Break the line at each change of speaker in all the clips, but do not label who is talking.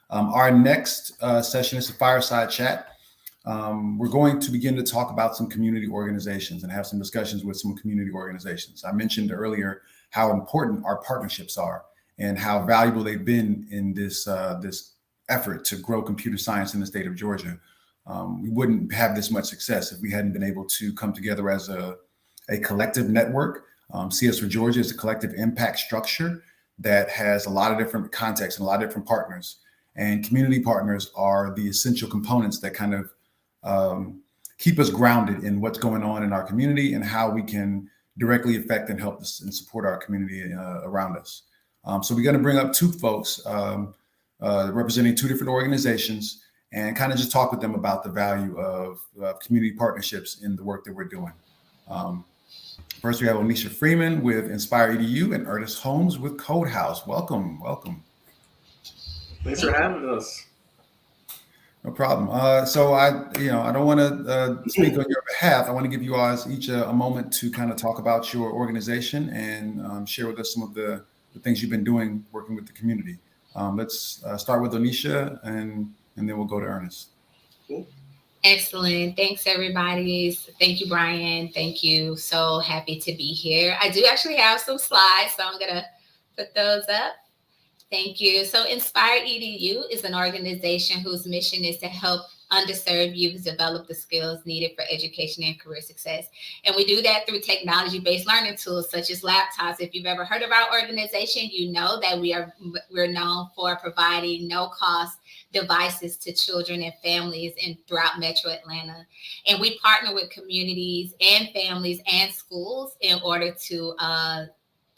Our next session is a fireside chat. We're going to begin to talk about some community organizations and have some discussions with some community organizations. I mentioned earlier how important our partnerships are and how valuable they've been in this effort to grow computer science in the state of Georgia. We wouldn't have this much success if we hadn't been able to come together as a collective network. CS for Georgia is a collective impact structure that has a lot of different contexts and a lot of different partners. And community partners are the essential components that kind of keep us grounded in what's going on in our community and how we can directly affect and help us and support our community around us. So we're going to bring up two folks representing two different organizations and kind of just talk with them about the value of community partnerships in the work that we're doing. First, we have Oneisha Freeman with Inspiredu and Ernest Holmes with CodeHouse. Welcome.
Thanks for having us.
No problem. So I don't want to speak on your behalf. I want to give you all each a moment to kind of talk about your organization and share with us some of the things you've been doing working with the community. Let's start with Oneisha and then we'll go to Ernest.
Cool.
Excellent. Thanks, everybody. Thank you, Brian. Thank you. So happy to be here. I do actually have some slides, so I'm going to put those up. Thank you. So Inspiredu is an organization whose mission is to help underserved youth develop the skills needed for education and career success. And we do that through technology-based learning tools such as laptops. If you've ever heard of our organization, you know that we're known for providing no-cost devices to children and families throughout Metro Atlanta. And we partner with communities and families and schools in order to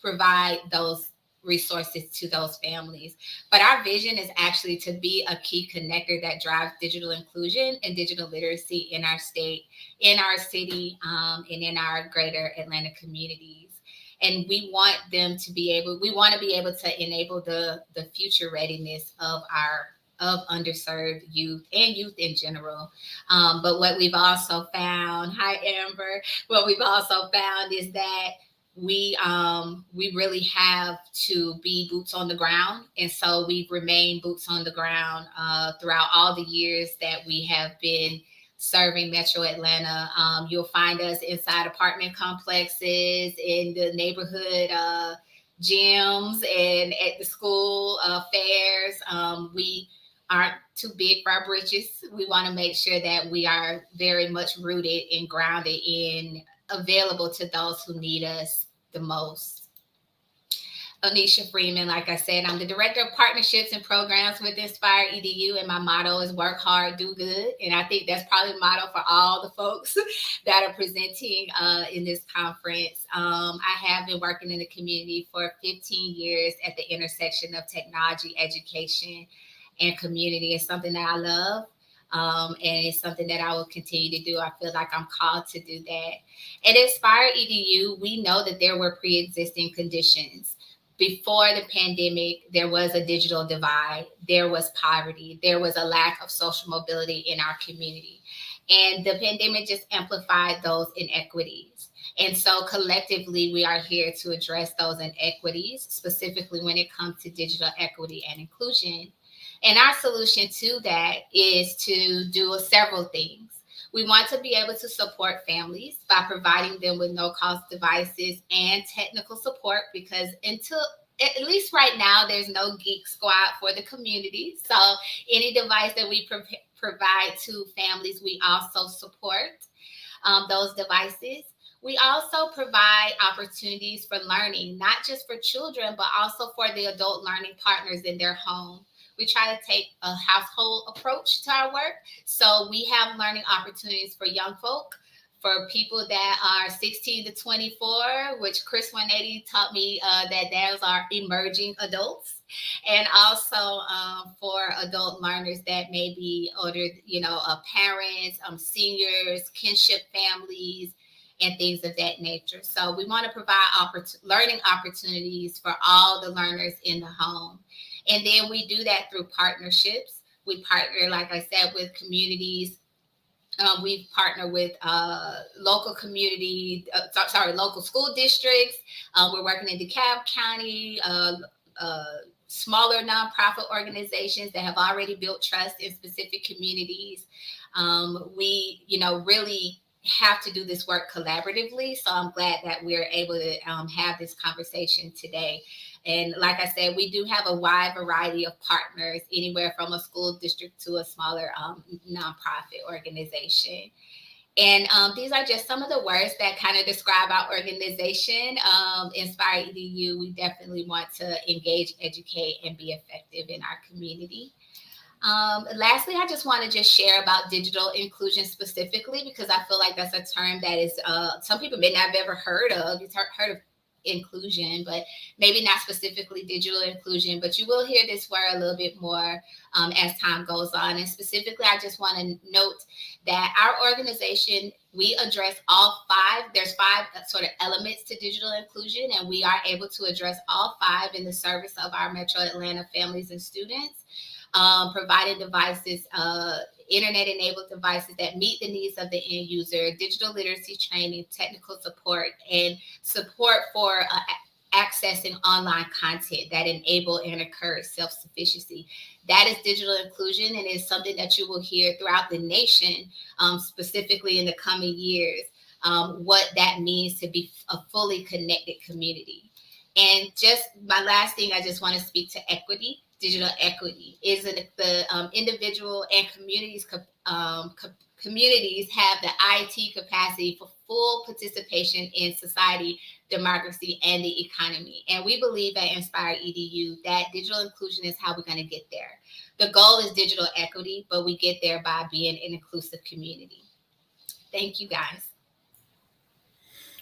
provide those resources to those families. But our vision is actually to be a key connector that drives digital inclusion and digital literacy in our state, in our city, and in our greater Atlanta communities. And we want to be able to enable the future readiness of underserved youth and youth in general. But what we've also found, hi Amber, what we've also found is that we really have to be boots on the ground. And so we've remained boots on the ground throughout all the years that we have been serving Metro Atlanta. You'll find us inside apartment complexes, in the neighborhood gyms, and at the school fairs. We aren't too big for our britches. We want to make sure that we are very much rooted and grounded in available to those who need us the most. Oneisha Freeman, like I said, I'm the Director of Partnerships and Programs with Inspiredu, and my motto is work hard, do good. And I think that's probably the motto for all the folks that are presenting in this conference. I have been working in the community for 15 years at the intersection of technology, education, and community. It's something that I love. And it's something that I will continue to do. I feel like I'm called to do that. At Inspiredu, we know that there were pre-existing conditions. Before the pandemic, there was a digital divide, there was poverty, there was a lack of social mobility in our community. And the pandemic just amplified those inequities. And so collectively, we are here to address those inequities, specifically when it comes to digital equity and inclusion. And our solution to that is to do several things. We want to be able to support families by providing them with no-cost devices and technical support, because at least right now, there's no Geek Squad for the community. So any device that we provide to families, we also support those devices. We also provide opportunities for learning, not just for children, but also for the adult learning partners in their home. We try to take a household approach to our work. So we have learning opportunities for young folk, for people that are 16 to 24, which Chris 180 taught me that those are emerging adults. And also for adult learners that may be older, parents, seniors, kinship families, and things of that nature. So we want to provide learning opportunities for all the learners in the home. And then we do that through partnerships. We partner, like I said, with communities. We partner with local school districts. We're working in DeKalb County, smaller nonprofit organizations that have already built trust in specific communities. We, really have to do this work collaboratively. So I'm glad that we're able to have this conversation today. And like I said, we do have a wide variety of partners, anywhere from a school district to a smaller nonprofit organization. And these are just some of the words that kind of describe our organization. Inspiredu, we definitely want to engage, educate, and be effective in our community. Lastly, I just want to just share about digital inclusion specifically, because I feel like that's a term that is some people may not have ever heard of. You've heard of inclusion, but maybe not specifically digital inclusion, but you will hear this word a little bit more as time goes on. And specifically, I just want to note that our organization, we address all five. There's five sort of elements to digital inclusion, and we are able to address all five in the service of our Metro Atlanta families and students, providing devices, internet-enabled devices that meet the needs of the end user, digital literacy training, technical support, and support for accessing online content that enable and encourage self-sufficiency. That is digital inclusion, and it's something that you will hear throughout the nation, specifically in the coming years, what that means to be a fully connected community. And just my last thing, I just want to speak to equity. Digital equity is the individual and communities communities have the IT capacity for full participation in society, democracy, and the economy. And we believe at Inspiredu that digital inclusion is how we're going to get there. The goal is digital equity, but we get there by being an inclusive community. Thank you, guys.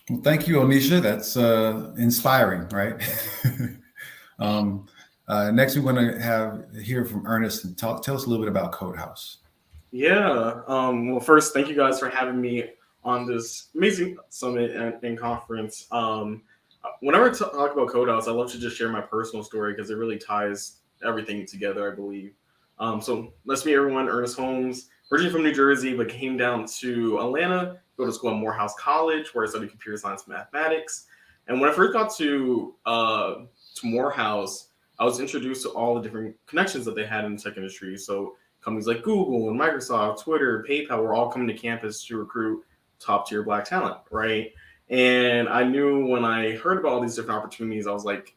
Well, thank you, Oneisha. That's inspiring, right? Next, we want to hear from Ernest and tell us a little bit about CodeHouse.
Yeah. Well, first, thank you guys for having me on this amazing summit and conference. Whenever I talk about CodeHouse, I love to just share my personal story because it really ties everything together, I believe. So let's meet everyone. Ernest Holmes, originally from New Jersey, but came down to Atlanta, go to school at Morehouse College, where I studied computer science and mathematics. And when I first got to Morehouse, I was introduced to all the different connections that they had in the tech industry. So companies like Google and Microsoft, Twitter, PayPal were all coming to campus to recruit top tier Black talent, right? And I knew when I heard about all these different opportunities, I was like,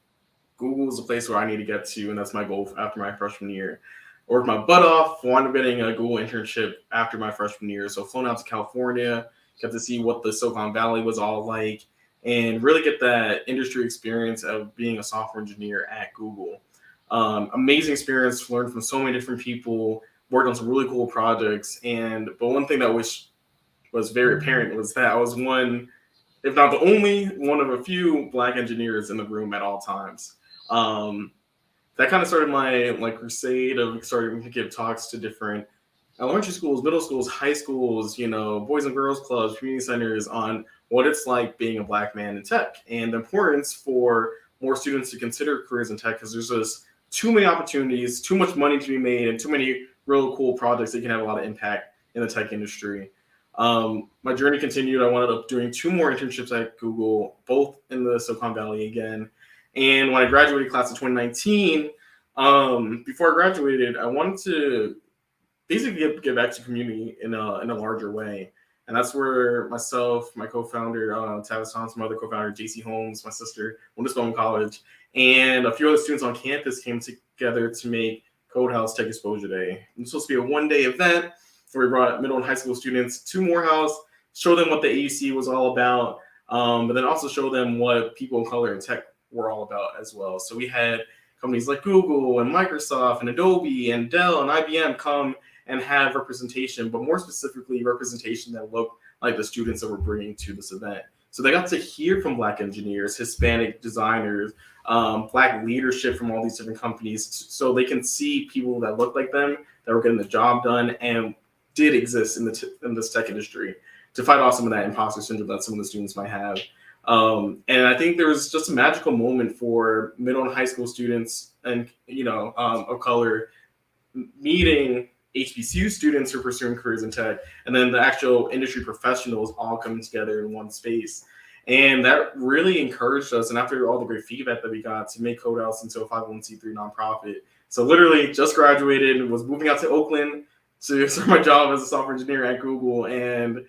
Google is a place where I need to get to, and that's my goal after my freshman year. Worked my butt off, wound up getting a Google internship after my freshman year. So flown out to California, got to see what the Silicon Valley was all like, and really get that industry experience of being a software engineer at Google. Amazing experience, learned from so many different people, worked on some really cool projects. But one thing that was very apparent was that I was one, if not the only, one of a few Black engineers in the room at all times. That kind of started my crusade of starting to give talks to different elementary schools, middle schools, high schools, boys and girls clubs, community centers on what it's like being a Black man in tech and the importance for more students to consider careers in tech, because there's just too many opportunities, too much money to be made, and too many real cool projects that can have a lot of impact in the tech industry. My journey continued. I wound up doing 2 more internships at Google, both in the Silicon Valley again. And when I graduated class of 2019, before I graduated, I wanted to basically give back to community in a larger way. And that's where myself, my co-founder, Tavis Thompson, my other co-founder, JC Holmes, my sister, went to Spelman College, and a few other students on campus came together to make CodeHouse Tech Exposure Day. It was supposed to be a one-day event where we brought middle and high school students to Morehouse, show them what the AUC was all about, but then also show them what people of color in tech were all about as well. So we had companies like Google and Microsoft and Adobe and Dell and IBM come and have representation, but more specifically representation that looked like the students that we're bringing to this event. So they got to hear from Black engineers, Hispanic designers, Black leadership from all these different companies, so they can see people that look like them, that were getting the job done and did exist in this tech industry, to fight off some of that imposter syndrome that some of the students might have. And I think there was just a magical moment for middle and high school students and of color meeting HBCU students who are pursuing careers in tech, and then the actual industry professionals all coming together in one space. And that really encouraged us. And after all the great feedback that we got, to make CodeHouse into a 501c3 nonprofit. So literally just graduated and was moving out to Oakland to start my job as a software engineer at Google, and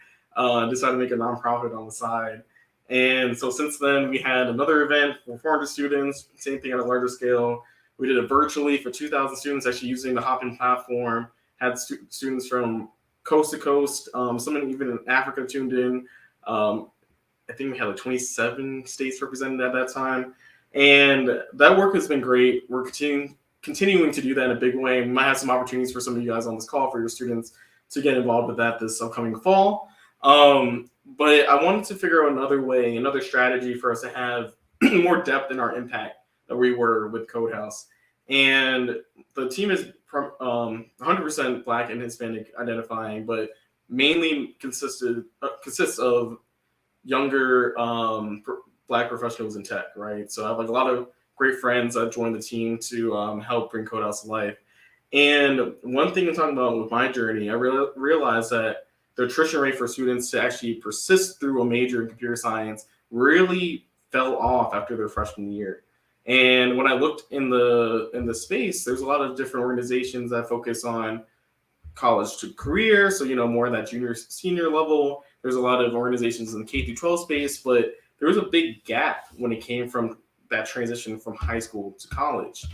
decided to make a nonprofit on the side. And so since then, we had another event for 400 students, same thing at a larger scale. We did it virtually for 2,000 students, actually using the Hopin platform. Had students from coast to coast, some even in Africa tuned in. I think we had like 27 states represented at that time. And that work has been great. We're continuing to do that in a big way. We might have some opportunities for some of you guys on this call, for your students, to get involved with that this upcoming fall. But I wanted to figure out another way, another strategy for us to have more depth in our impact that we were with CodeHouse. And the team is 100% Black and Hispanic identifying, but mainly consists of younger Black professionals in tech, right? So I have like a lot of great friends that joined the team to help bring CodeHouse to life. And one thing I'm talking about with my journey, I realized that the attrition rate for students to actually persist through a major in computer science really fell off after their freshman year. And when I looked in the space, there's a lot of different organizations that focus on college to career, so more in that junior senior level. There's a lot of organizations in the K through 12 space, but there was a big gap when it came from that transition from high school to college.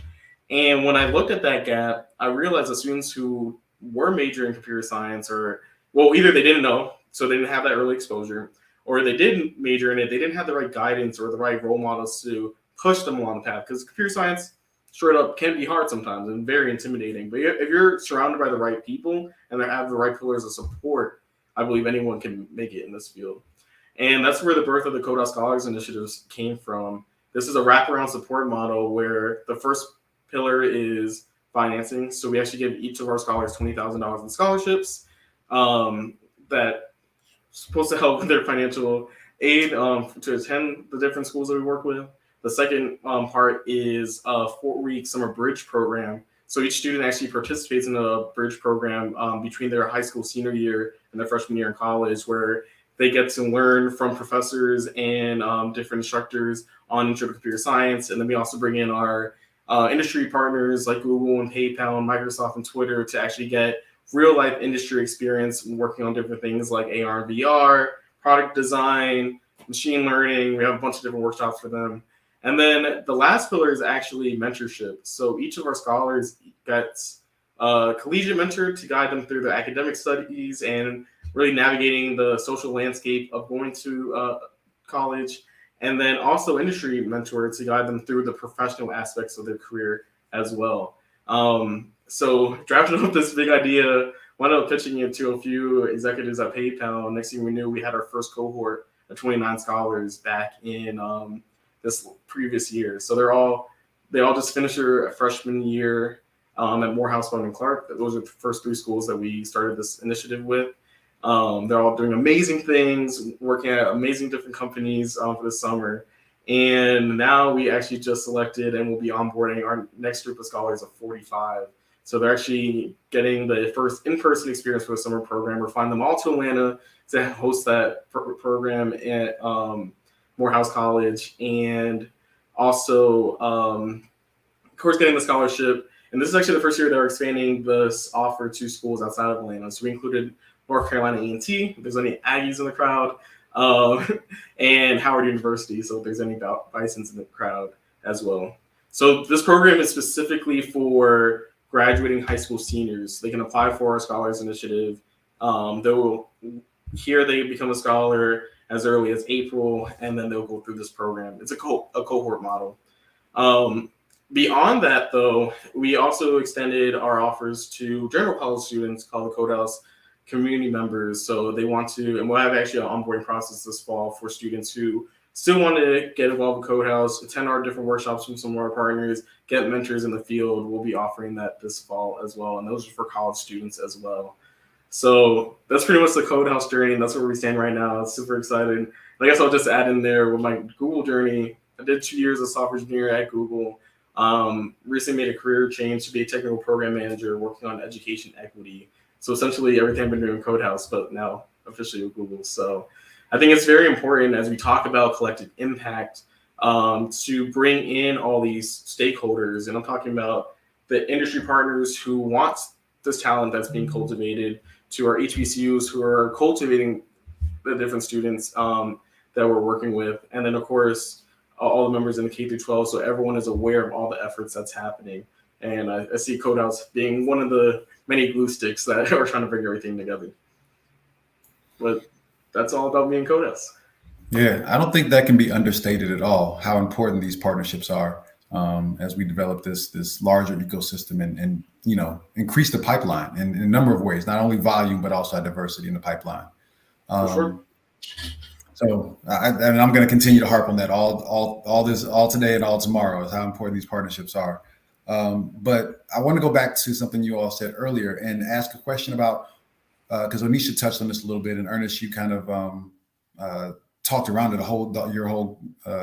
And when I looked at that gap, I realized that students who were majoring in computer science, or either they didn't know, so they didn't have that early exposure, or they didn't major in it, they didn't have the right guidance or the right role models to push them along the path. Because computer science, straight up, can be hard sometimes and very intimidating. But if you're surrounded by the right people and they have the right pillars of support, I believe anyone can make it in this field. And that's where the birth of the CodeHouse Scholars Initiatives came from. This is a wraparound support model where the first pillar is financing. So we actually give each of our scholars $20,000 in scholarships that supposed to help with their financial aid to attend the different schools that we work with. The second part is a 4-week summer bridge program. So each student actually participates in a bridge program between their high school senior year and their freshman year in college, where they get to learn from professors and different instructors on intro to computer science. And then we also bring in our industry partners like Google and PayPal and Microsoft and Twitter to actually get real life industry experience working on different things like AR and VR, product design, machine learning. We have a bunch of different workshops for them. And then the last pillar is actually mentorship. So each of our scholars gets a collegiate mentor to guide them through their academic studies and really navigating the social landscape of going to college. And then also industry mentor to guide them through the professional aspects of their career as well. So drafting up this big idea, wound up pitching it to a few executives at PayPal. Next thing we knew, we had our first cohort of 29 scholars back in this previous year. So they all just finished their freshman year at Morehouse, Bowdoin, and Clark. Those are the first 3 schools that we started this initiative with. They're all doing amazing things, working at amazing different companies for the summer. And now we actually just selected and will be onboarding our next group of scholars of 45. So they're actually getting the first in-person experience for the summer program. We're flying them all to Atlanta to host that program at Morehouse College, and also, of course, getting the scholarship. And this is actually the first year that we're expanding this offer to schools outside of Atlanta. So we included North Carolina A&T, if there's any Aggies in the crowd, and Howard University, so if there's any Bisons in the crowd as well. So this program is specifically for graduating high school seniors. They can apply for our Scholars Initiative. Here they become a scholar as early as April, and then they'll go through this program. It's a cohort model. Beyond that, though, we also extended our offers to general college students called the CodeHouse community members. So they want to, and we'll have actually an onboarding process this fall for students who still want to get involved with CodeHouse, attend our different workshops from some of our partners, get mentors in the field. We'll be offering that this fall as well. And those are for college students as well. So that's pretty much the CodeHouse journey, and that's where we stand right now. It's super exciting. And I guess I'll just add in there with my Google journey. I did 2 years as software engineer at Google. Recently made a career change to be a technical program manager working on education equity. So essentially everything I've been doing CodeHouse, but now officially with Google. So I think it's very important as we talk about collective impact to bring in all these stakeholders. And I'm talking about the industry partners who want this talent that's being cultivated, to our HBCUs who are cultivating the different students that we're working with. And then, of course, all the members in the K through 12. So everyone is aware of all the efforts that's happening. And I see CodeHouse being one of the many glue sticks that are trying to bring everything together. But that's all about me and CodeHouse.
Yeah, I don't think that can be understated at all, how important these partnerships are as we develop this larger ecosystem and increase the pipeline in a number of ways, not only volume, but also diversity in the pipeline.
For sure.
So and I'm going to continue to harp on that all today and all tomorrow, is how important these partnerships are. But I want to go back to something you all said earlier and ask a question about, because Oneisha touched on this a little bit, and Ernest, you kind of talked around it your whole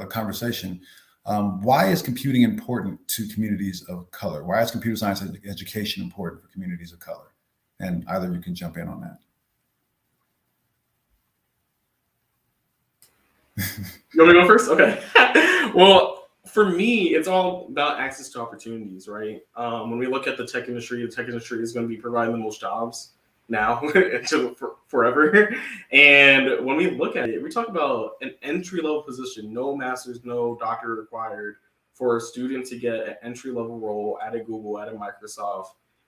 conversation. Why is computing important to communities of color? Why is computer science education important for communities of color? And either of you can jump in on that.
You want me to go first? Okay. Well, for me, it's all about access to opportunities, right? When we look at the tech industry is going to be providing the most jobs now until forever. And when we look at it, we talk about an entry-level position, no master's, no doctorate required, for a student to get an entry-level role at a Google, at a Microsoft.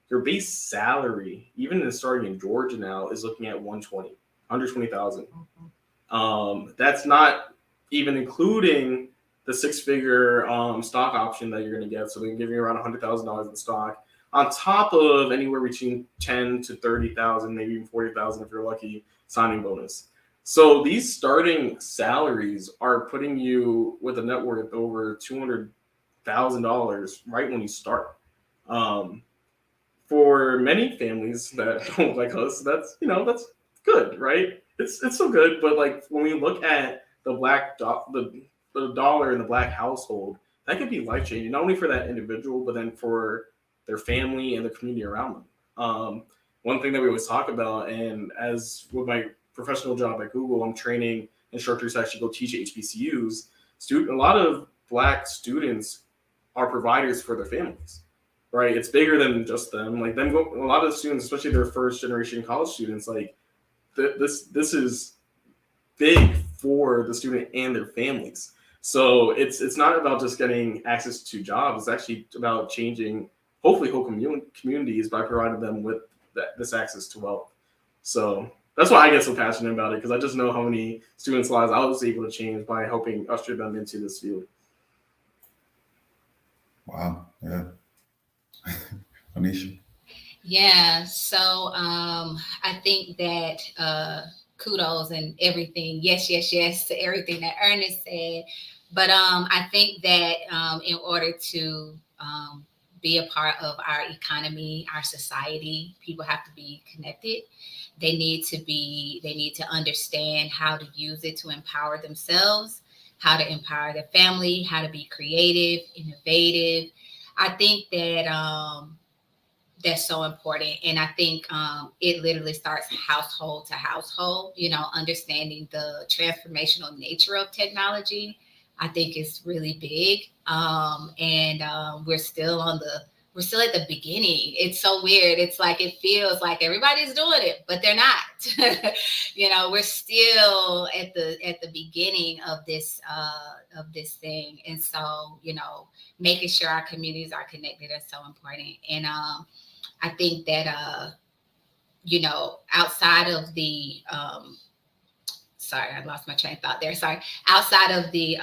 Your base salary, even starting in Georgia now, is looking at 120,000. That's not even including the six-figure stock option that you're going to get. So they can give you around $100,000 in stock, on top of anywhere between 10 to 30,000, maybe even 40,000 if you're lucky, signing bonus. So these starting salaries are putting you with a net worth over $200,000 right when you start. For many families that don't like us, that's good, right? It's so good, but like when we look at the the dollar in the Black household, that could be life changing, not only for that individual, but then for their family and the community around them. One thing that we always talk about, and as with my professional job at Google, I'm training instructors to actually go teach HBCUs. A lot of Black students are providers for their families, right? It's bigger than just them. Like them, a lot of the students, especially their first generation college students, like this is big for the student and their families. So it's not about just getting access to jobs. It's actually about changing, hopefully, whole communities by providing them with this access to wealth. So that's why I get so passionate about it, because I just know how many students' lives I was able to change by helping usher them into this field.
Wow. Yeah. Oneisha.
Yeah, so I think that kudos and everything. Yes to everything that Ernest said. But I think that in order to be a part of our economy, our society, people have to be connected. They need to understand how to use it to empower themselves, how to empower their family, how to be creative, innovative. I think that that's so important. And I think it literally starts household to household, understanding the transformational nature of technology. I think is really big. And we're still at the beginning. It's so weird. It's like, it feels like everybody's doing it, but they're not. We're still at the beginning of this thing. And so, making sure our communities are connected is so important. And I think that outside of the sorry, I lost my train of thought there. Sorry. Outside of the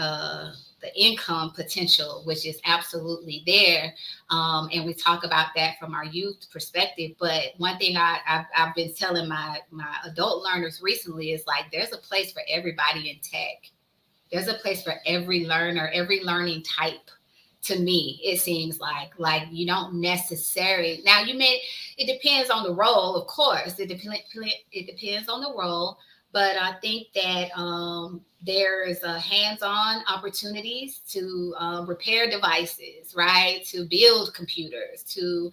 income potential, which is absolutely there. And we talk about that from our youth perspective. But one thing I've been telling my adult learners recently is like, there's a place for everybody in tech. There's a place for every learner, every learning type. To me, it seems like you don't necessarily, it depends on the role, of course. It depends on the role. But I think that there's hands-on opportunities to repair devices, right? To build computers, to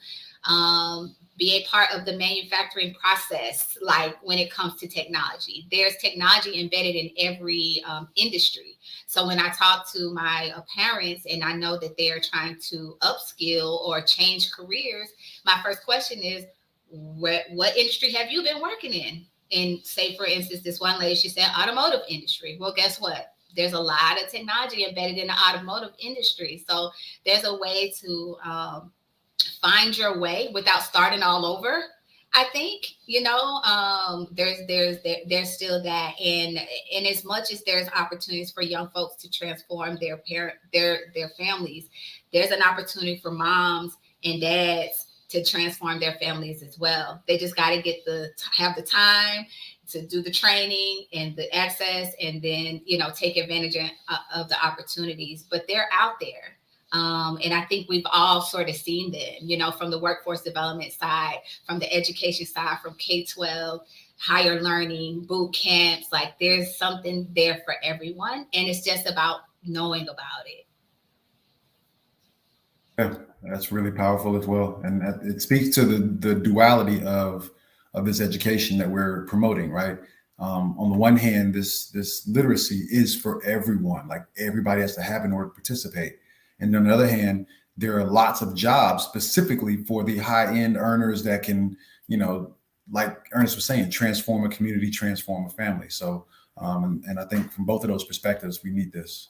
be a part of the manufacturing process. Like when it comes to technology, there's technology embedded in every industry. So when I talk to my parents and I know that they're trying to upskill or change careers, my first question is, what industry have you been working in? And say, for instance, this one lady, she said automotive industry. Well, guess what? There's a lot of technology embedded in the automotive industry. So there's a way to find your way without starting all over. I think, there's still that. And as much as there's opportunities for young folks to transform their families, there's an opportunity for moms and dads to transform their families as well. They just got to have the time to do the training and the access, and then, take advantage of the opportunities. But they're out there. And I think we've all sort of seen them, from the workforce development side, from the education side, from K-12, higher learning, boot camps. Like there's something there for everyone. And it's just about knowing about it.
Yeah, that's really powerful as well. And it speaks to the duality of this education that we're promoting, right? On the one hand, this literacy is for everyone, like everybody has to have in order to participate. And on the other hand, there are lots of jobs specifically for the high-end earners that can, like Ernest was saying, transform a community, transform a family. So, and I think from both of those perspectives, we need this.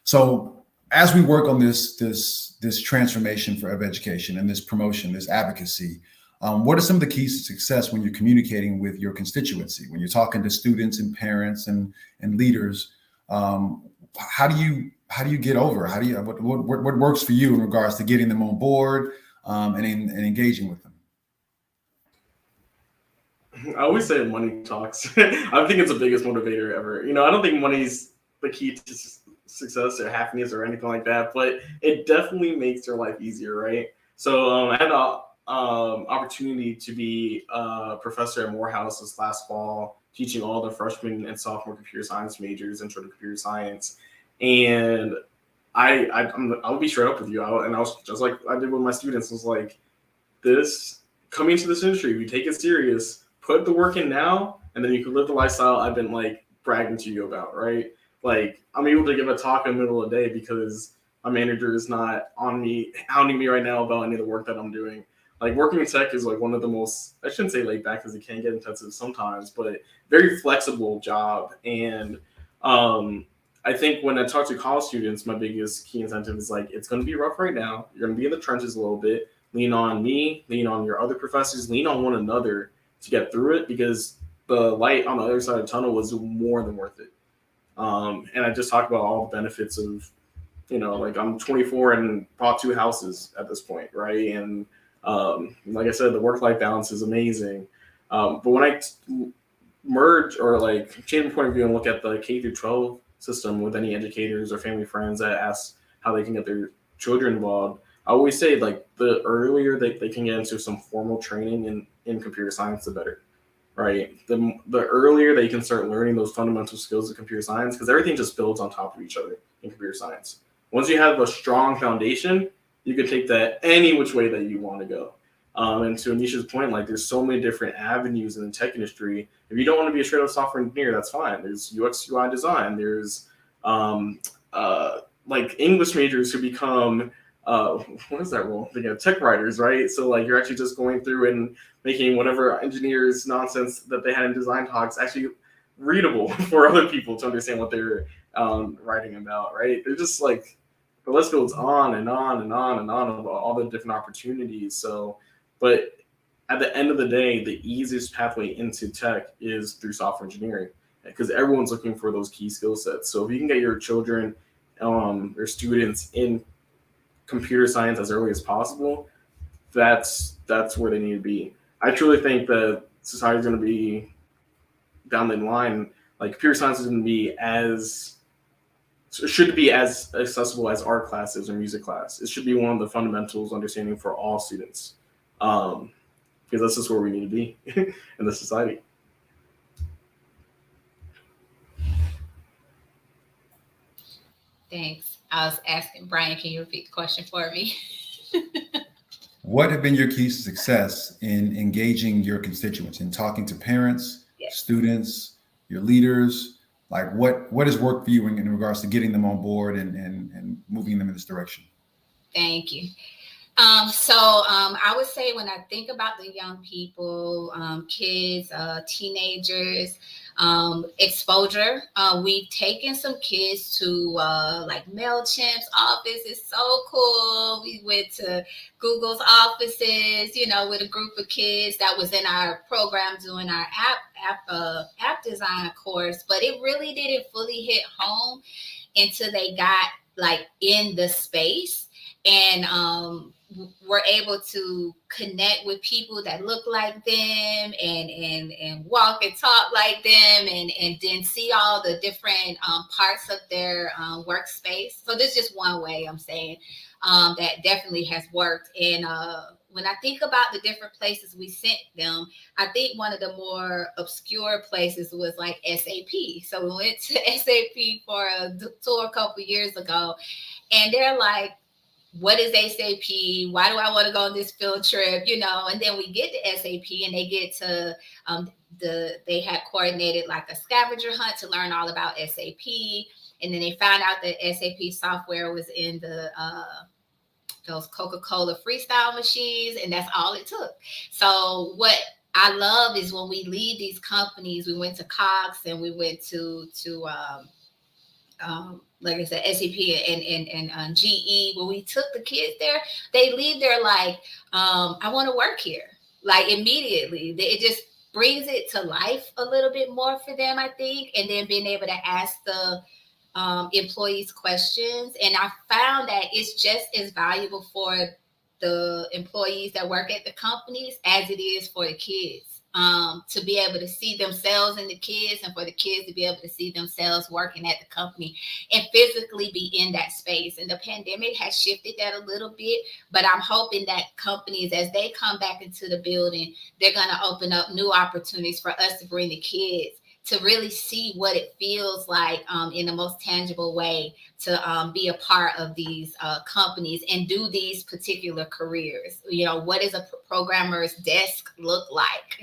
So as we work on this transformation of education and this promotion, this advocacy, what are some of the keys to success when you're communicating with your constituency, when you're talking to students and parents and leaders? How do you get over? What works for you in regards to getting them on board and engaging with them?
I always say money talks. I think it's the biggest motivator ever. I don't think money's the key to success or happiness or anything like that, but it definitely makes their life easier, right? So I had the opportunity to be a professor at Morehouse this last fall, teaching all the freshman and sophomore computer science majors intro to computer science. And I'll be straight up with you. I was just like I did with my students. I was like, coming to this industry, we take it serious, put the work in now, and then you can live the lifestyle I've been like bragging to you about, right? Like I'm able to give a talk in the middle of the day because my manager is not on me, hounding me right now about any of the work that I'm doing. Like working in tech is like one of the most, I shouldn't say laid back because it can get intensive sometimes, but very flexible job. And I think when I talk to college students, my biggest key incentive is like, it's going to be rough right now. You're going to be in the trenches a little bit. Lean on me, lean on your other professors, lean on one another to get through it, because the light on the other side of the tunnel was more than worth it. And I just talked about all the benefits of, like I'm 24 and bought 2 houses at this point, right? And like I said, the work-life balance is amazing. But when I merge or like change my point of view and look at the K through 12 system with any educators or family friends that ask how they can get their children involved, I always say like the earlier they can get into some formal training in computer science, the better, right? The earlier they can start learning those fundamental skills of computer science, because everything just builds on top of each other in computer science. Once you have a strong foundation, you can take that any which way that you want to go. And to Oneisha's point, like there's so many different avenues in the tech industry. If you don't want to be a straight up software engineer, that's fine. There's UX UI design. There's like English majors who become what is that role? Tech writers, right? So like you're actually just going through and making whatever engineers nonsense that they had in design talks actually readable for other people to understand what they're writing about, right? They're just like, the list goes on and on and on and on about all the different opportunities. So, but at the end of the day, the easiest pathway into tech is through software engineering, because everyone's looking for those key skill sets. So if you can get your children or students in computer science as early as possible, that's where they need to be. I truly think that society is going to be down the line, like computer science is going to be should be as accessible as art classes or music class. It should be one of the fundamentals understanding for all students, because that's just where we need to be in the society.
Thanks. I was asking Brian, can you repeat the question for me?
What have been your keys to success in engaging your constituents, in talking to parents,
Yes.
students, your leaders? Like what has worked for you in regards to getting them on board and moving them in this direction?
Thank you. I would say when I think about the young people, kids, teenagers, exposure, we've taken some kids to like MailChimp's office. It's so cool. We went to Google's offices, with a group of kids that was in our program doing our app design course, but it really didn't fully hit home until they got like in the space and were able to connect with people that look like them and walk and talk like them and then see all the different parts of their workspace. So this is just one way I'm saying that definitely has worked. And when I think about the different places we sent them, I think one of the more obscure places was like SAP. So we went to SAP for a tour a couple years ago, and they're like, what is SAP? Why do I want to go on this field trip? And then we get to SAP and they get to they had coordinated like a scavenger hunt to learn all about SAP. And then they found out that SAP software was in the those Coca-Cola freestyle machines, and that's all it took. So what I love is when we leave these companies, we went to Cox and we went to like I said, SAP and GE, when we took the kids there, they leave there like, I want to work here, like immediately. It just brings it to life a little bit more for them, I think, and then being able to ask the employees questions. And I found that it's just as valuable for the employees that work at the companies as it is for the kids. To be able to see themselves in the kids and for the kids to be able to see themselves working at the company and physically be in that space. And the pandemic has shifted that a little bit, but I'm hoping that companies, as they come back into the building, they're going to open up new opportunities for us to bring the kids to really see what it feels like in the most tangible way to be a part of these companies and do these particular careers. What does a programmer's desk look like?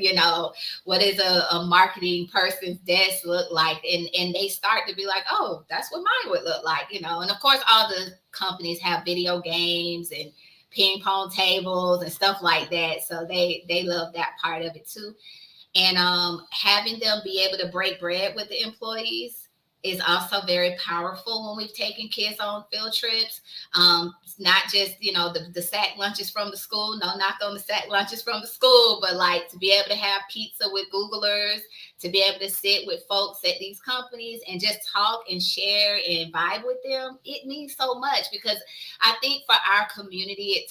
What does a marketing person's desk look like? And they start to be like, oh, that's what mine would look like, And of course, all the companies have video games and ping pong tables and stuff like that. So they love that part of it too. And having them be able to break bread with the employees is also very powerful when we've taken kids on field trips. It's not just, the sack lunches from the school. No, knock on the sack lunches from the school, but like to be able to have pizza with Googlers, to be able to sit with folks at these companies and just talk and share and vibe with them. It means so much because I think for our community,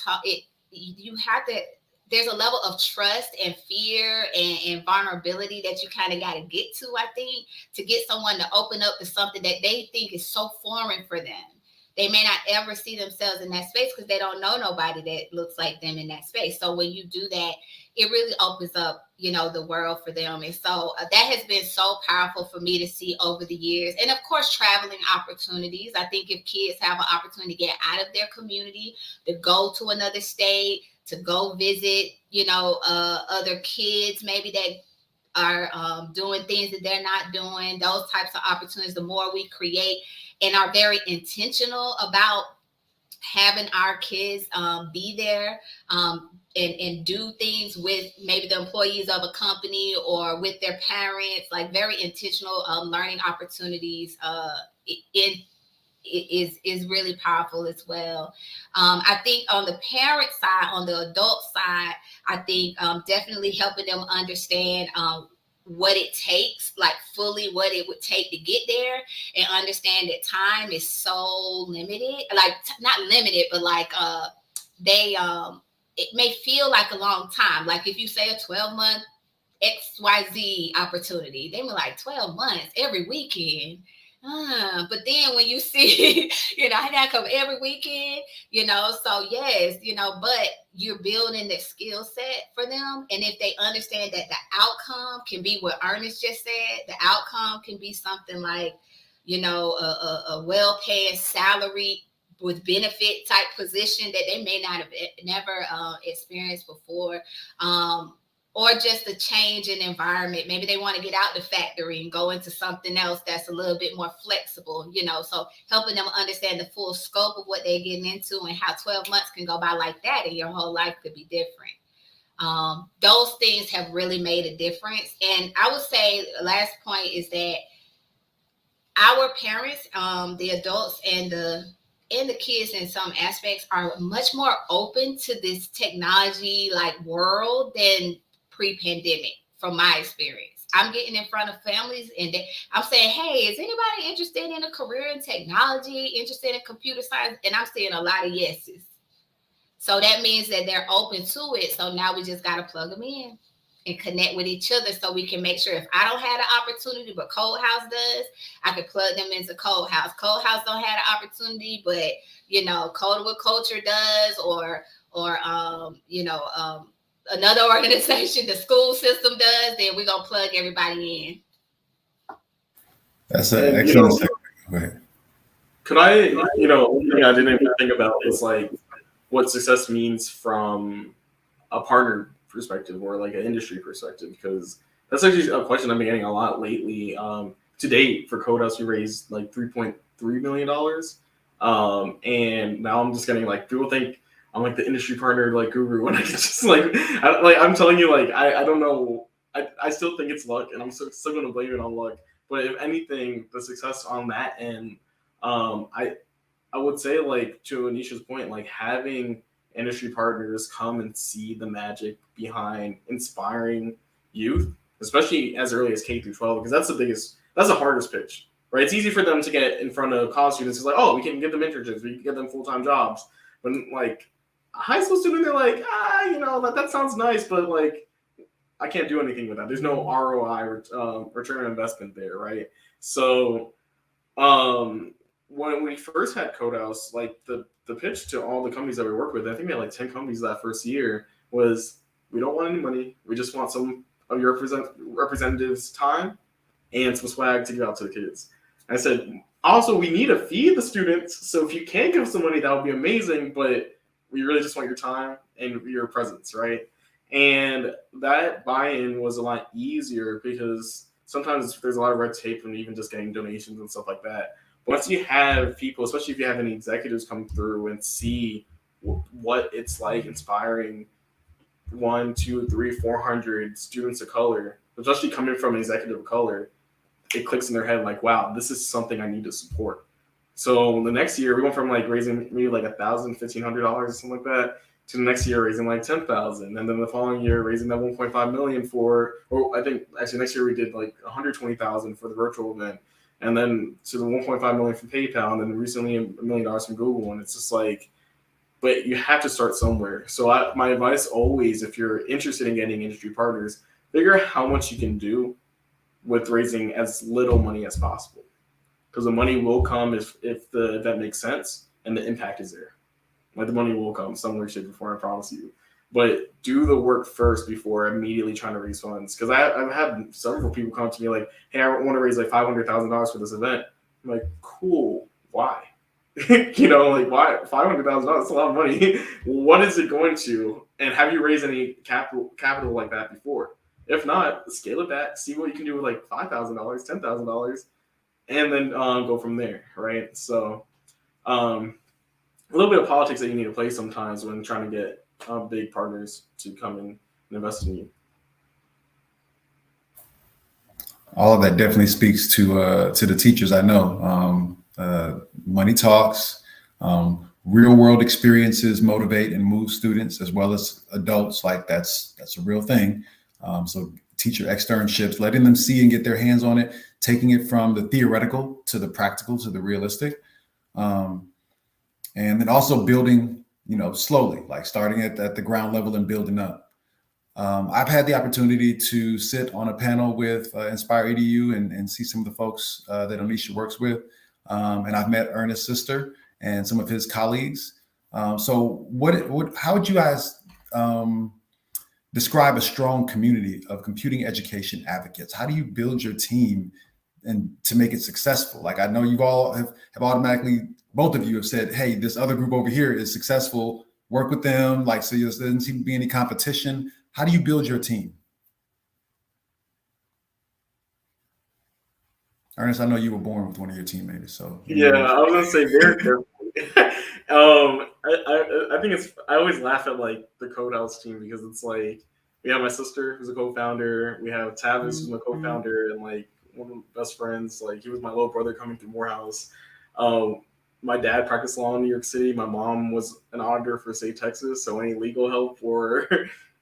you have to, there's a level of trust and fear and vulnerability that you kind of got to get to, I think, to get someone to open up to something that they think is so foreign for them. They may not ever see themselves in that space because they don't know nobody that looks like them in that space. So when you do that, it really opens up, the world for them. And so that has been so powerful for me to see over the years. And of course, traveling opportunities. I think if kids have an opportunity to get out of their community, to go to another state, to go visit, other kids maybe that are doing things that they're not doing, those types of opportunities, the more we create and are very intentional about having our kids be there and do things with maybe the employees of a company or with their parents, like very intentional learning opportunities is really powerful as well. I think on the parent side, on the adult side, I think definitely helping them understand what it takes, like fully what it would take to get there, and understand that time is so limited, like not limited, but like it may feel like a long time. Like if you say a 12-month XYZ opportunity, they were like 12 months every weekend. But then when you see, I gotta come every weekend, so yes, but you're building the skill set for them. And if they understand that the outcome can be what Ernest just said, the outcome can be something like, a well-paid salary with benefit type position that they may not have never experienced before, or just a change in environment. Maybe they want to get out the factory and go into something else that's a little bit more flexible, so helping them understand the full scope of what they're getting into and how 12 months can go by like that and your whole life could be different. Those things have really made a difference. And I would say the last point is that our parents, the adults and the kids in some aspects are much more open to this technology like world than pre-pandemic, from my experience. I'm getting in front of families and I'm saying, hey, is anybody interested in a career in technology, interested in computer science? And I'm seeing a lot of yeses. So that means that they're open to it. So now we just got to plug them in and connect with each other so we can make sure if I don't have the opportunity, but CodeHouse does, I can plug them into CodeHouse. CodeHouse don't have the opportunity, but, Code with Culture does, or another organization, the school system does, then we're going to plug everybody in.
That's an excellent segment. Go ahead.
Could I, one thing I didn't even think about is like what success means from a partner perspective or like an industry perspective, because that's actually a question I've been getting a lot lately. To date for CodeHouse, we raised like $3.3 million. And now I'm just getting like, people think I'm like the industry partner, like guru, when I can just I'm telling you, like, I don't know. I still think it's luck, and I'm still going to blame it on luck. But if anything, the success on that end, I would say, like, to Oneisha's point, like having industry partners come and see the magic behind inspiring youth, especially as early as K through 12, because that's the hardest pitch, right? It's easy for them to get in front of college students. It's like, oh, we can give them internships, we can get them full-time jobs. But like a high school student, they're like, that sounds nice, but like, I can't do anything with that. There's no ROI, return on investment there, right? So when we first had CodeHouse, like the pitch to all the companies that we work with, I think we had like 10 companies that first year, was we don't want any money. We just want some of your representatives' time and some swag to give out to the kids. I said, also, we need to feed the students. So if you can give some money, that would be amazing. But we really just want your time and your presence, right? And that buy-in was a lot easier because sometimes there's a lot of red tape and even just getting donations and stuff like that. Once you have people, especially if you have any executives come through and see what it's like inspiring 1, 2, 3, 400 students of color, especially coming from an executive of color, it clicks in their head like, wow, this is something I need to support. So the next year, we went from like raising maybe like $1,000, $1,500 or something like that, to the next year raising like $10,000, and then the following year raising that $1.5 million I think actually next year we did like $120,000 for the virtual event. And then to the $1.5 million from PayPal, and then recently $1 million from Google. And it's just like, but you have to start somewhere. So my advice always, if you're interested in getting industry partners, figure out how much you can do with raising as little money as possible. Because the money will come if the event makes sense and the impact is there. Like the money will come some way, shape, or form, I promise you. But do the work first before immediately trying to raise funds. Because I've had several people come to me like, hey, I want to raise like $500,000 for this event. I'm like, cool, why? Like, why? $500,000, that's a lot of money. What is it going to? And have you raised any capital like that before? If not, scale it back, see what you can do with like $5,000, $10,000, and then go from there, right? So a little bit of politics that you need to play sometimes when trying to get big partners to come and invest in you.
All of that definitely speaks to the teachers I know. Money talks. Real world experiences motivate and move students as well as adults. Like that's a real thing. So teacher externships, letting them see and get their hands on it, taking it from the theoretical to the practical to the realistic, and then also building, slowly, like starting at the ground level and building up. I've had the opportunity to sit on a panel with Inspiredu and see some of the folks that Oneisha works with. And I've met Ernest's sister and some of his colleagues. So how would you guys describe a strong community of computing education advocates? How do you build your team and to make it successful? Like, I know you all have automatically, both of you have said, hey, this other group over here is successful, work with them. Like, so there doesn't seem to be any competition. How do you build your team? Ernest, I know you were born with one of your teammates, so.
Yeah, I was gonna say very carefully. I think I always laugh at like the CodeHouse team because it's like we have my sister who's a co-founder, we have Tavis who's my co-founder, and like one of my best friends, like he was my little brother coming through Morehouse. My dad practiced law in New York City. My mom was an auditor for state Texas, so any legal help or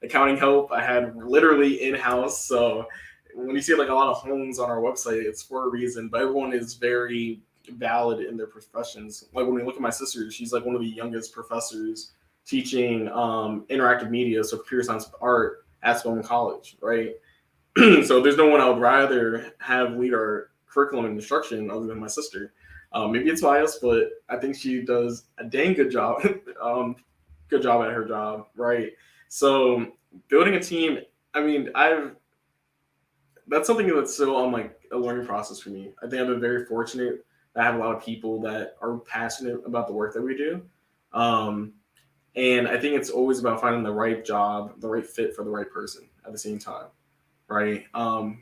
accounting help I had literally in-house. So when you see like a lot of Holmes on our website, it's for a reason, but everyone is very valid in their professions. Like when we look at my sister, she's like one of the youngest professors teaching interactive media, so computer science with art at Spelman College, right? So there's no one I would rather have lead our curriculum and instruction other than my sister. Maybe it's biased, but I think she does a dang good job. Good job at her job, right? So building a team, I mean, that's something that's still on like a learning process for me. I think I've been very fortunate that I have a lot of people that are passionate about the work that we do. And I think it's always about finding the right job, the right fit for the right person at the same time, right?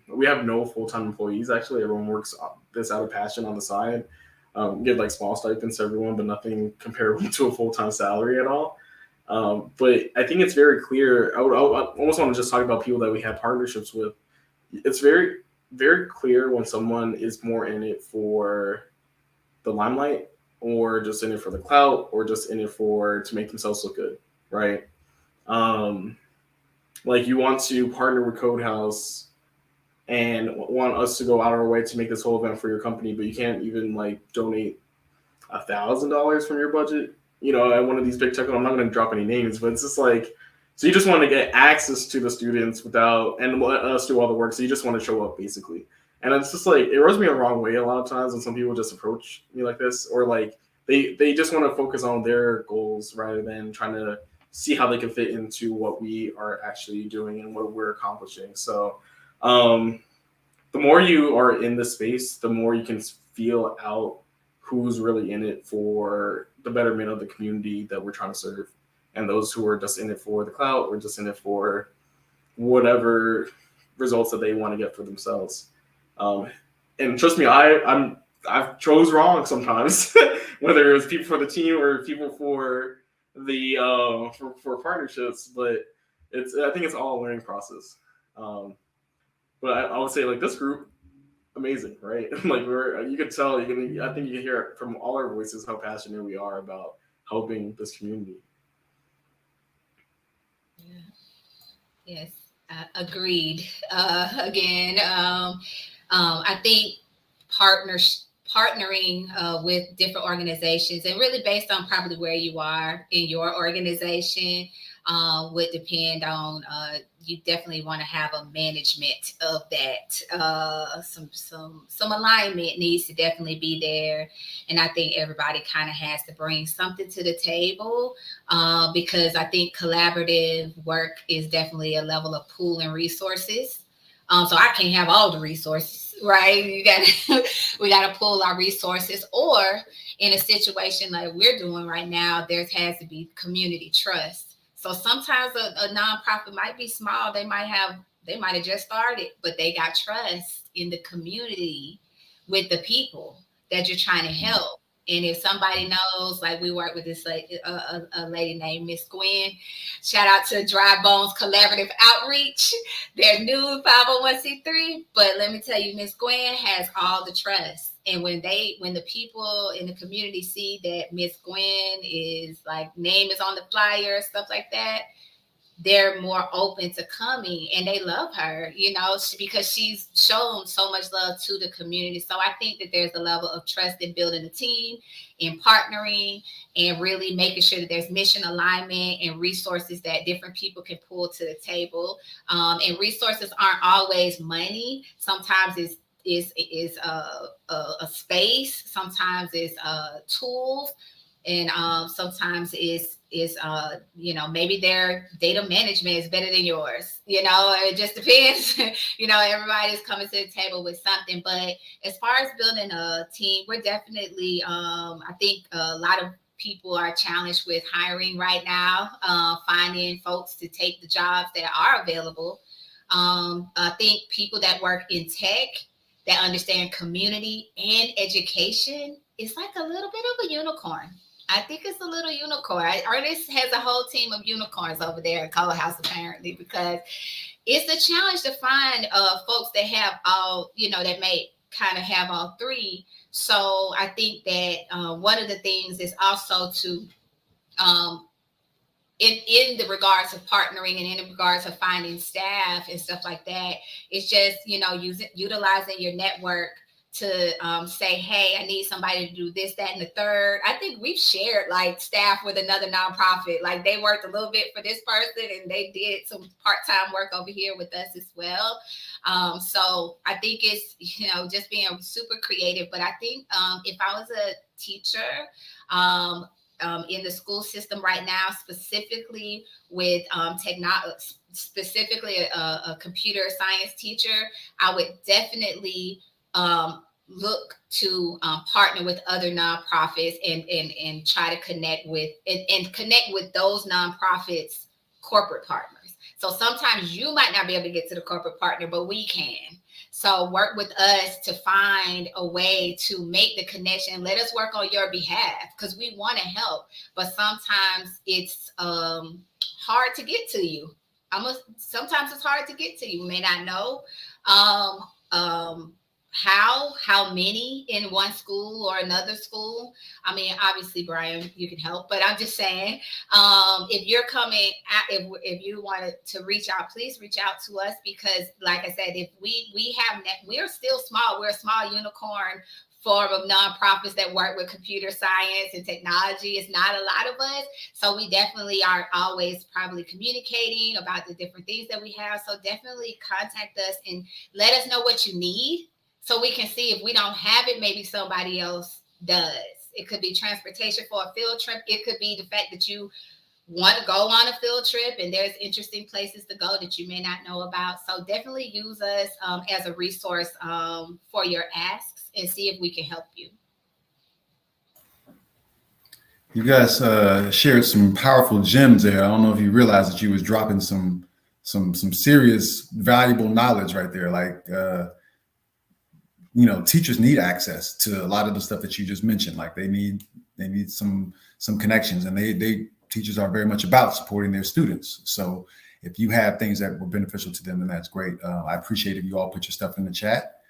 We have no full-time employees, actually. Everyone works this out of passion on the side. Get like small stipends to everyone, but nothing comparable to a full-time salary at all. But I think it's very clear. I almost want to just talk about people that we have partnerships with. It's very, very clear when someone is more in it for the limelight or just in it for the clout or just in it to make themselves look good, right? Like you want to partner with CodeHouse and want us to go out of our way to make this whole event for your company, but you can't even like donate $1,000 from your budget, at one of these big tech. I'm not going to drop any names, but it's just like, so you just want to get access to the students and let us do all the work. So you just want to show up basically. And it's just like, it rubs me the wrong way a lot of times when some people just approach me like this, or like they just want to focus on their goals rather than trying to see how they can fit into what we are actually doing and what we're accomplishing. So the more you are in the space, the more you can feel out who's really in it for the betterment of the community that we're trying to serve, and those who are just in it for the clout or just in it for whatever results that they want to get for themselves. And trust me, I've chose wrong sometimes, whether it was people for the team or people for the for partnerships. But I think it's all a learning process. But I would say like this group, amazing, right? Like you could tell, I think you can hear it from all our voices how passionate we are about helping this community.
Yeah. Yes, agreed. Again, I think partnering with different organizations, and really based on probably where you are in your organization, would depend on you definitely want to have a management of that. Some alignment needs to definitely be there, and I think everybody kind of has to bring something to the table, because I think collaborative work is definitely a level of pooling resources. So I can't have all the resources, right? We gotta pool our resources, or in a situation like we're doing right now, there has to be community trust. So sometimes a nonprofit might be small. They might have just started, but they got trust in the community with the people that you're trying to help. And if somebody knows, like we work with this a lady named Miss Gwen. Shout out to Dry Bones Collaborative Outreach. They're new 501c3, but let me tell you, Miss Gwen has all the trust. And when the people in the community see that Miss Gwen is like name is on the flyer, stuff like that, they're more open to coming, and they love her, because she's shown so much love to the community. So I think that there's a level of trust in building a team, in partnering, and really making sure that there's mission alignment and resources that different people can pull to the table. And resources aren't always money. Sometimes it's a space. Sometimes it's tools, and sometimes it's maybe their data management is better than yours. It just depends. Everybody's coming to the table with something. But as far as building a team, we're definitely, I think a lot of people are challenged with hiring right now, finding folks to take the jobs that are available. I think people that work in tech that understand community and education is like a little bit of a unicorn. I think it's a little unicorn. Ernest has a whole team of unicorns over there at CodeHouse, apparently, because it's a challenge to find folks that have all, that may kind of have all three. So I think that one of the things is also to, in the regards of partnering and in regards of finding staff and stuff like that, it's just, utilizing your network to say, hey, I need somebody to do this, that, and the third. I think we've shared like staff with another nonprofit. Like they worked a little bit for this person and they did some part-time work over here with us as well. So I think it's, just being super creative. But I think if I was a teacher, in the school system right now, specifically with specifically a computer science teacher, I would definitely look to partner with other nonprofits and try to connect with those nonprofits' corporate partners. So sometimes you might not be able to get to the corporate partner, but we can. So work with us to find a way to make the connection. Let us work on your behalf because we want to help. But sometimes it's hard to get to you. Sometimes it's hard to get to you. You may not know how many in one school or another school. I mean, obviously, Brian, you can help, but I'm just saying, if you're coming, if you wanted to reach out, please reach out to us because, like I said, if we're still small. We're a small unicorn form of nonprofits that work with computer science and technology. It's not a lot of us. So we definitely are always probably communicating about the different things that we have. So definitely contact us and let us know what you need. So we can see if we don't have it, maybe somebody else does. It could be transportation for a field trip. It could be the fact that you want to go on a field trip and there's interesting places to go that you may not know about. So definitely use us as a resource for your asks and see if we can help you.
You guys shared some powerful gems there. I don't know if you realized that you was dropping some serious valuable knowledge right there. Like, teachers need access to a lot of the stuff that you just mentioned. Like they need some connections, and they teachers are very much about supporting their students. So if you have things that were beneficial to them, then that's great. I appreciate if you all put your stuff in the chat.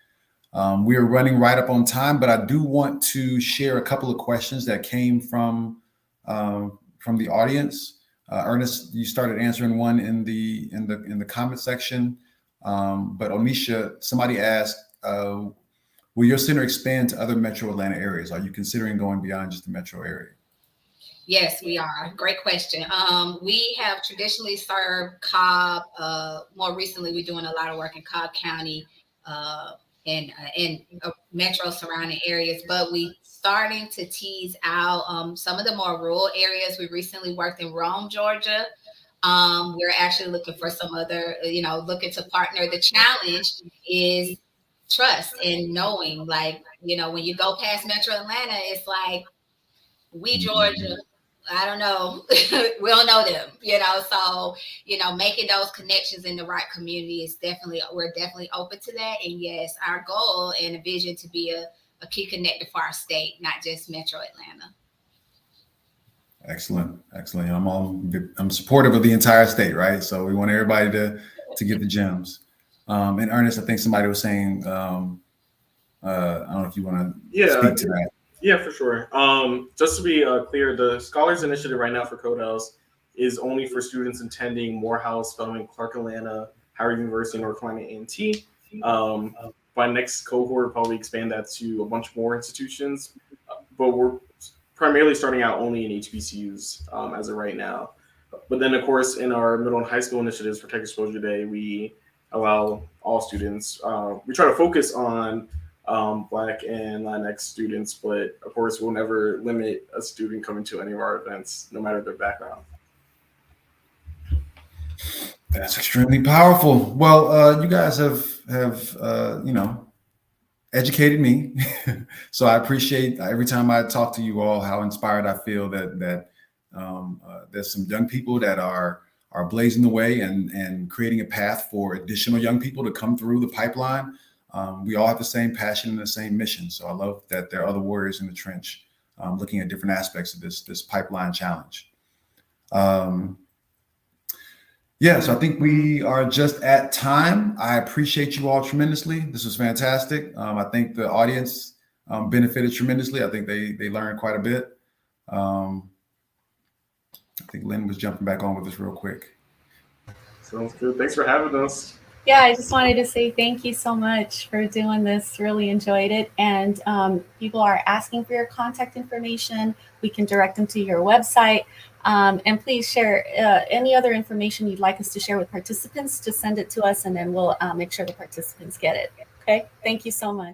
We are running right up on time, but I do want to share a couple of questions that came from the audience. Ernest, you started answering one in the comment section, but Oneisha, somebody asked, will your center expand to other Metro Atlanta areas? Are you considering going beyond just the metro area?
Yes, we are. Great question. We have traditionally served Cobb. More recently, we're doing a lot of work in Cobb County and metro surrounding areas, but we starting to tease out some of the more rural areas. We recently worked in Rome, Georgia. We're actually looking for some other, looking to partner. The challenge is trust and knowing, like, when you go past Metro Atlanta, it's like, we Georgia, I don't know, we don't know them, so, making those connections in the right community is we're definitely open to that. And yes, our goal and a vision to be a key connector for our state, not just Metro Atlanta.
Excellent. I'm supportive of the entire state, right? So we want everybody to get the gems. And Ernest, I think somebody was saying, I don't know if you want to speak to that.
Yeah, for sure. Just to be clear, the Scholars Initiative right now for CodeHouse is only for students attending Morehouse, Spelman, Clark Atlanta, Howard University, North Carolina A&T. By next cohort, we'll probably expand that to a bunch more institutions. But we're primarily starting out only in HBCUs as of right now. But then, of course, in our middle and high school initiatives for Tech Exposure Day, we allow all students. We try to focus on Black and Latinx students, but of course, we'll never limit a student coming to any of our events, no matter their background.
That's extremely powerful. Well, you guys have educated me, so I appreciate every time I talk to you all how inspired I feel that there's some young people that are blazing the way and creating a path for additional young people to come through the pipeline. We all have the same passion and the same mission. So I love that there are other warriors in the trench looking at different aspects of this pipeline challenge. Yeah, so I think we are just at time. I appreciate you all tremendously. This was fantastic. I think the audience benefited tremendously. I think they learned quite a bit. I think Lynn was jumping back on with us real quick.
Sounds good. Thanks for having us.
Yeah, I just wanted to say thank you so much for doing this. Really enjoyed it. And people are asking for your contact information. We can direct them to your website. And please share any other information you'd like us to share with participants. Just send it to us, and then we'll make sure the participants get it. Okay, thank you so much.